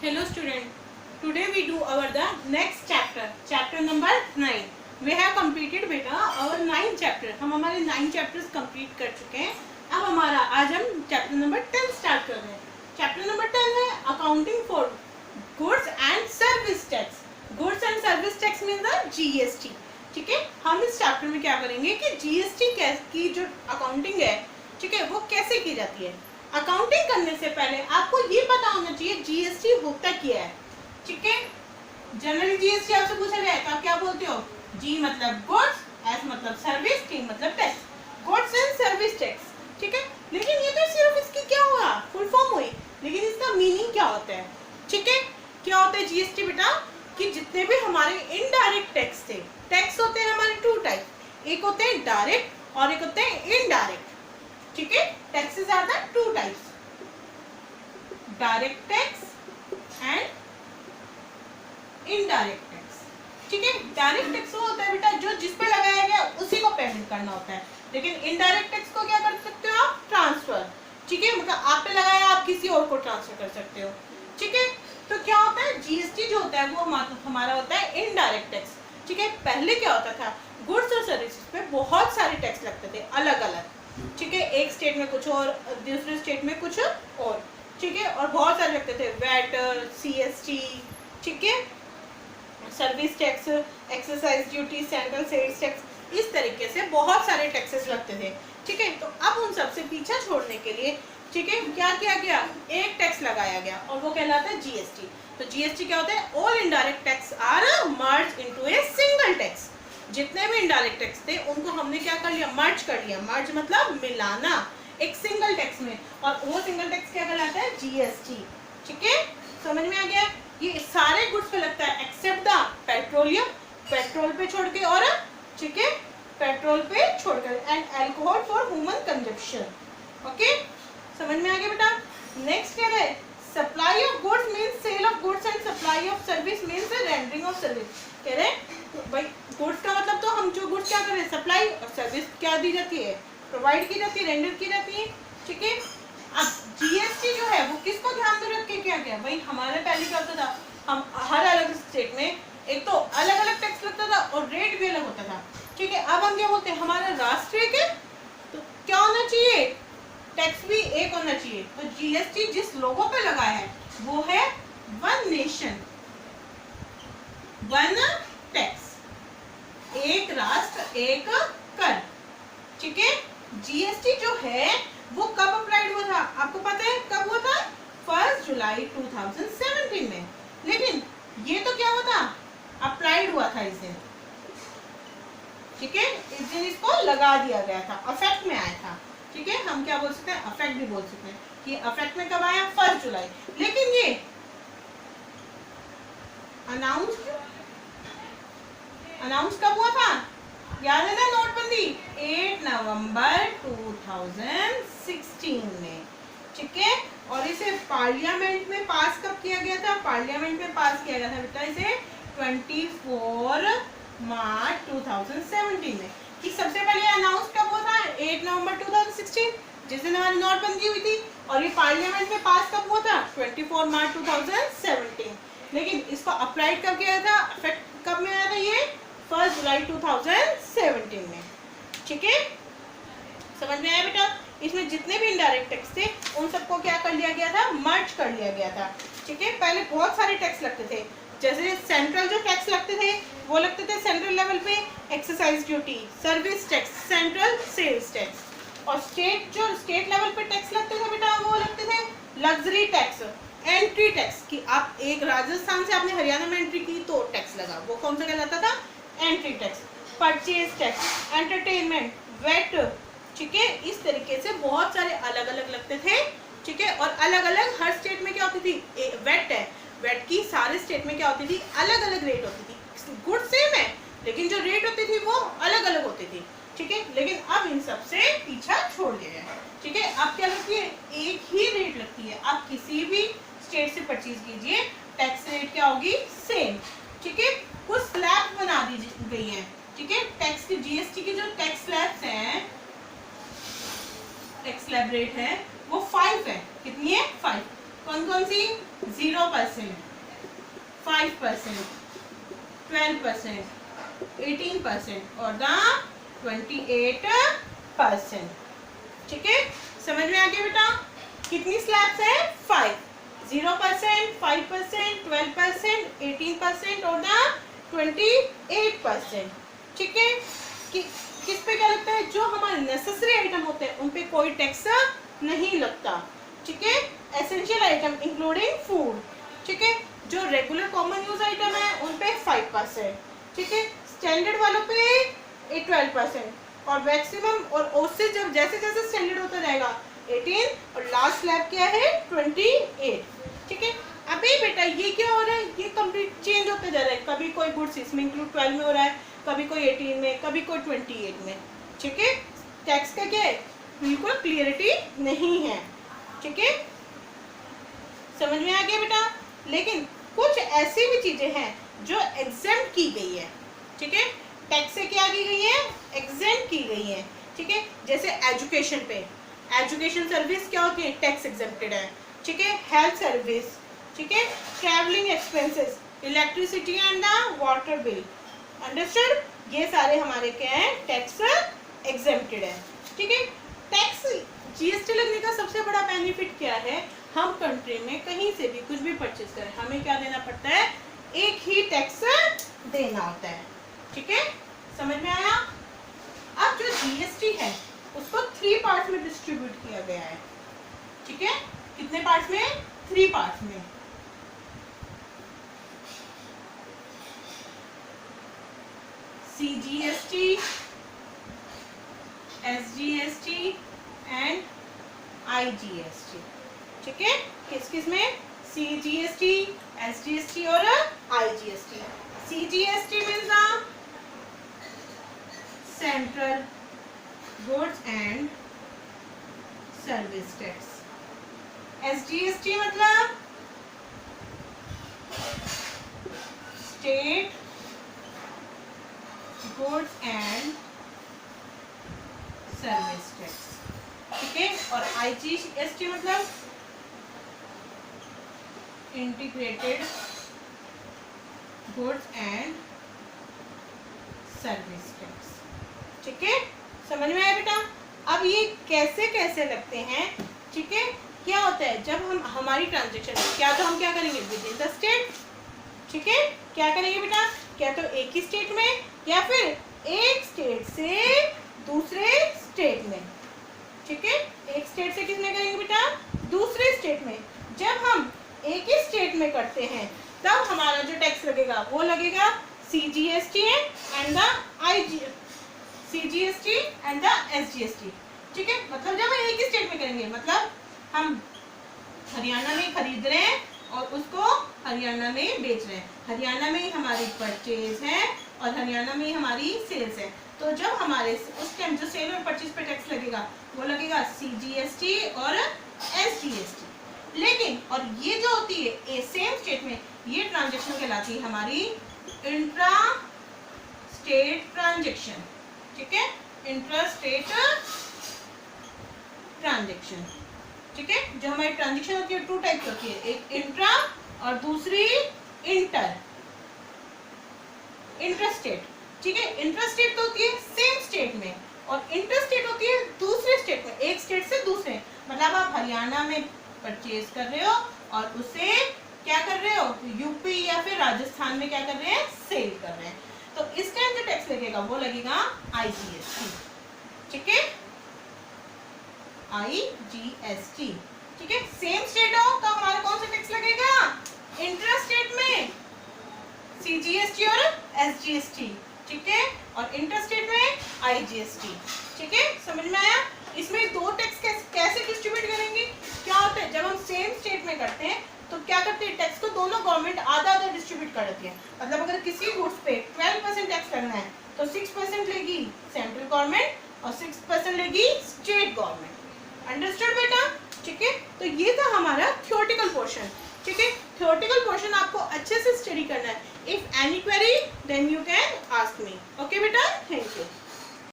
Hello student. Today we do the next chapter number 9. We have completed बेटा our 9 chapter. हम हमारे 9 chapters complete कर चुके हैं. अब हमारा आज हम chapter number 10 start कर रहे हैं. Chapter number 10 है accounting for goods and service tax. Goods and service tax means the GST. ठीक है, हम इस चैप्टर में क्या करेंगे कि GST की जो अकाउंटिंग है, ठीक है, वो कैसे की जाती है. अकाउंटिंग करने से पहले आपको ये पता होना चाहिए जीएसटी होता क्या है. ठीक है, जनरली जीएसटी आपसे पूछा गया है तो आप क्या बोलते हो. जी मतलब गुड्स, एस मतलब सर्विस, टी मतलब tax. Goods and service tax. ठीक है, लेकिन ये तो सिर्फ इसकी क्या हुआ, फुल फॉर्म हुई, लेकिन इसका मीनिंग क्या होता है. ठीक है, क्या होता है जीएसटी बेटा, कि जितने भी हमारे इनडायरेक्ट टैक्स थे. टैक्स होते हैं हमारे टू टाइप, एक होते हैं डायरेक्ट और एक होते हैं इनडायरेक्ट. ठीक है, taxes are the two types, direct tax and indirect tax. ठीक है, डायरेक्ट टैक्स वो होता है बेटा जो जिस पे लगाया गया उसी को पेमेंट करना होता है, लेकिन इनडायरेक्ट टैक्स को क्या कर सकते हो आप, ट्रांसफर. ठीक है, मतलब आप पे लगाया आप किसी और को ट्रांसफर कर सकते हो. ठीक है, तो क्या होता है जीएसटी जो होता है वो हमारा होता है इनडायरेक्ट टैक्स. ठीक है, पहले क्या होता था, गुड्स और सर्विसेज पे बहुत सारे टैक्स लगते थे अलग अलग. ठीक है, एक स्टेट में कुछ और दूसरे स्टेट में कुछ और. ठीक है, और बहुत सारे लगते थे, वैट, सीएसटी, ठीक है, service tax, excise duty, central sales tax, इस तरीके से बहुत सारे टैक्सेस लगते थे. ठीक है, तो अब उन सब से पीछा छोड़ने के लिए, ठीक है, क्या किया गया, एक टैक्स लगाया गया और वो कहलाता है जीएसटी. तो जीएसटी क्या होता है, all indirect tax are merge into a single tax. जितने भी इनडायरेक्ट टैक्स थे उनको हमने क्या कर लिया, मर्ज कर लिया. मर्ज मतलब मिलाना एक सिंगल टैक्स में, और वो सिंगल टैक्स क्या कहलाता है, जीएसटी. ठीक है, समझ में आ गया. ये सारे गुड्स पे लगता है एक्सेप्ट द पेट्रोलियम, पेट्रोल पे छोड़ के, और ठीक है पेट्रोल पे छोड़कर, and alcohol for human consumption. Okay, समझ में आ गया बेटा. नेक्स्ट क्या है, supply of goods means sale of goods and supply of service means rendering of service. कह रहे तो भाई गुड्स का मतलब तो हम जो गुड्स क्या कर रहे हैं, सप्लाई, और सर्विस क्या दी जाती है, प्रोवाइड की जाती है, रेंडर की जाती है. ठीक है, अब जीएसटी जो है वो किसको ध्यान में रख के क्या किया, भाई हमारे पहले क्या होता था, हम हर अलग स्टेट में एक तो अलग अलग टैक्स लगता था और रेट भी अलग होता था. ठीक है, अब हम क्या बोलते हैं, हमारा राष्ट्रीय के तो क्या होना चाहिए, टैक्स भी एक होना चाहिए. तो जीएसटी जिस लोगों पे लगा है वो है वन नेशन वन टैक्स, एक राष्ट्र एक कर. ठीक है, जीएसटी जो है वो कब अप्लाइड हुआ था, आपको पता है कब हुआ था, 1 जुलाई 2017 में. लेकिन ये तो क्या हुआ था, अप्लाइड हुआ था इस दिन. ठीक है, इस दिन इसको लगा दिया गया था, अफेक्ट में आया था. ठीक है, हम क्या बोल सकते हैं, अफेक्ट भी बोल सकते हैं कि अफेक्ट में कब आया, 1 जुलाई. लेकिन ये अनाउंस कब हुआ था, याद है ना, नोटबंदी 8 नवंबर 2016 में. ठीक है, और इसे पार्लियामेंट में पास कब किया गया था, पार्लियामेंट में पास किया गया था बेटा इसे 24 मार्च 2017 में. कि सबसे पहले अनाउंस कब हुआ था, 8 नवंबर 2016 जिस दिन हमारी नोटबंदी हुई थी, और ये पार्लियामेंट में पास कब हुआ था, 24 मार्च 2017. लेकिन इसको अप्लाइड कब किया था, इफेक्ट कब में आया था, ये 1 जुलाई 2017 में. ठीक है, समझ में आया बेटा. इसमें जितने भी इनडायरेक्ट टैक्स थे उन सबको क्या कर लिया गया था, मर्ज कर लिया गया था. ठीक है, पहले बहुत सारे टैक्स लगते थे, जैसे सेंट्रल जो टैक्स लगते थे वो लगते थे सेंट्रल लेवल पे, excise duty, service tax, central sales tax. और स्टेट जो स्टेट लेवल पे टैक्स लगते थे बेटा वो लगते थे लग्जरी टैक्स, एंट्री टैक्स, कि आप एक राजस्थान से आपने हरियाणा में एंट्री की तो टैक्स लगा, वो कौन सा कहलाता था, entry tax. Purchase tax, entertainment, VAT. ठीक है, इस तरीके से बहुत सारे अलग अलग लगते थे. ठीक है, और अलग अलग हर स्टेट में क्या होती थी, वेट है, वेट की सारे स्टेट में क्या होती थी, अलग अलग रेट होती थी. गुड सेम है लेकिन जो रेट होती थी वो अलग अलग होती थी. ठीक है, लेकिन अब इन सब से पीछा छोड़ दिया है. ठीक है, अब क्या लगती है, एक ही रेट लगती है. आप किसी भी स्टेट से परचेज कीजिए, टैक्स रेट क्या होगी, सेम. ठीक है, कुछ स्लैब बना दी गई है. ठीक है, टैक्स की जीएसटी की जो टैक्स स्लैब्स हैं, टैक्स स्लैब रेट है वो 5 है. कितनी है, 5. कौन कौन सी? 0%, 5%, 12%, 18% और द 28%। ठीक है, समझ में आ गया बेटा? कितनी स्लैब्स है? 5, 0%, 5%, 12%, 18% और द 28%। ठीक है, किस पे क्या लगता है? जो हमारे नेसेसरी आइटम होते हैं उन पे कोई टैक्स नहीं लगता। ठीक है, एसेंशियल आइटम इंक्लूडिंग फूड। ठीक है, जो रेगुलर कॉमन यूज आइटम है उन पे 5%। ठीक है, स्टैंडर्ड वालों पे 12% और मैक्सिमम और उससे जब जैसे जैसे स्टैंडर्ड होता जाएगा 18 और लास्ट स्लैब क्या है? 28। ठीक है, अभी बेटा ये क्या हो रहा है? ये कंप्लीट चेंज होते जा रहा है। कभी कोई गुड्स इसमें इंक्लूड 12 में हो रहा है, कभी कोई 18 में, कभी कोई 28 में। ठीक है, टैक्स का क्या है? बिल्कुल क्लियरिटी नहीं है। ठीक है, समझ में आ गया बेटा? लेकिन कुछ ऐसी भी चीजें हैं जो एग्जेम्प्ट की गई है। ठीक है, टैक्स से क्या की गई है? एग्जेम्प्ट की गई है। ठीक है, जैसे एजुकेशन पे, एजुकेशन सर्विस क्या होती है? टैक्स एग्जेम्प्टेड है। ठीक है, हेल्थ सर्विस, ठीक है, travelling expenses, electricity and the water bill, understood? ये सारे हमारे क्या है? टैक्स एग्जेम्प्टेड है। ठीक है, टैक्स जीएसटी लगने का सबसे बड़ा बेनिफिट क्या है? हम कंट्री में कहीं से भी कुछ भी परचेज करें, हमें क्या देना पड़ता है? एक ही टैक्स देना होता है। ठीक है, समझ में आया? अब जो जीएसटी है उसको 3 पार्ट्स में डिस्ट्रीब्यूट किया गया है। ठीक है, कितने पार्ट्स में? 3 पार्ट्स में। CGST, SGST and IGST. ठीक है, किस किस में? सीजीएसटी, एसजीएसटी और IGST. CGST means the central goods and service tax. SGST मतलब state goods and service tax. ठीक है, और आईजीएसटी मतलब integrated goods and service tax. ठीक है, समझ में आया बेटा? अब ये कैसे कैसे लगते हैं? ठीक है, क्या होता है जब हम हमारी ट्रांजेक्शन क्या तो हम क्या करेंगे? With in the state. ठीक है, क्या करेंगे बेटा? क्या तो एक ही स्टेट में या फिर एक स्टेट से दूसरे स्टेट में। ठीक है, एक स्टेट से किसमें करेंगे बेटा? दूसरे स्टेट में। जब हम एक ही स्टेट में करते हैं तब हमारा जो टैक्स लगेगा वो लगेगा CGST and the CGST and the SGST. ठीक है, मतलब जब हम एक ही स्टेट में करेंगे, मतलब हम हरियाणा में खरीद रहे हैं और उसको हरियाणा में बेच रहे हैं, हरियाणा में ही हमारी परचेज है और हरियाणा में ही हमारी सेल्स है। तो जब हमारे उस टाइम जो सेल और परचेज पे टैक्स लगेगा वो लगेगा सीजीएसटी और एसजीएसटी। लेकिन और ये जो होती है सेम स्टेट में, ये ट्रांजैक्शन कहलाती है हमारी इंट्रा स्टेट ट्रांजैक्शन। ठीक है, इंट्रा स्टेट ट्रांजैक्शन। ठीक है, जो हमारी ट्रांजैक्शन होती है 2 टाइप की होती है, एक इंट्रा और दूसरी इंटरस्टेट। ठीक है, इंटरस्टेट तो होती है सेम स्टेट में और इंटरस्टेट होती है दूसरे स्टेट में, एक स्टेट से दूसरे। मतलब आप हरियाणा में परचेज कर रहे हो और उसे क्या कर रहे हो? यूपी या फिर राजस्थान में क्या कर रहे हैं? सेल कर रहे हैं। तो इस टाइम जो टैक्स लगेगा वो लगेगा आईजीएसटी। ठीक है, आईजीएसटी। ठीक है, सेम स्टेट हो तो हमारा कौन सा टैक्स लगेगा? इंटरस्टेट में सीजीएसटी और एसजीएसटी। ठीक है, और इंटरस्टेट में आईजीएसटी। ठीक है, समझ में आया? इसमें 2 टैक्स कैसे डिस्ट्रीब्यूट करेंगे? क्या होता है जब हम सेम स्टेट में करते हैं तो क्या करते हैं? टैक्स को दोनों गवर्नमेंट आधा आधा डिस्ट्रीब्यूट कर देती है। मतलब अगर किसी गुड्स पे 12% टैक्स लगना है तो 6% लेगी सेंट्रल गवर्नमेंट और 6% लेगी स्टेट गवर्नमेंट। अंडरस्टूड बेटा? ठीक है, तो ये था हमारा थ्योरेटिकल पोर्शन। ठीक है, थ्योरेटिकल पोर्शन आपको अच्छे से स्टडी करना है। If any query then you can ask me. Okay बेटा, थैंक यू।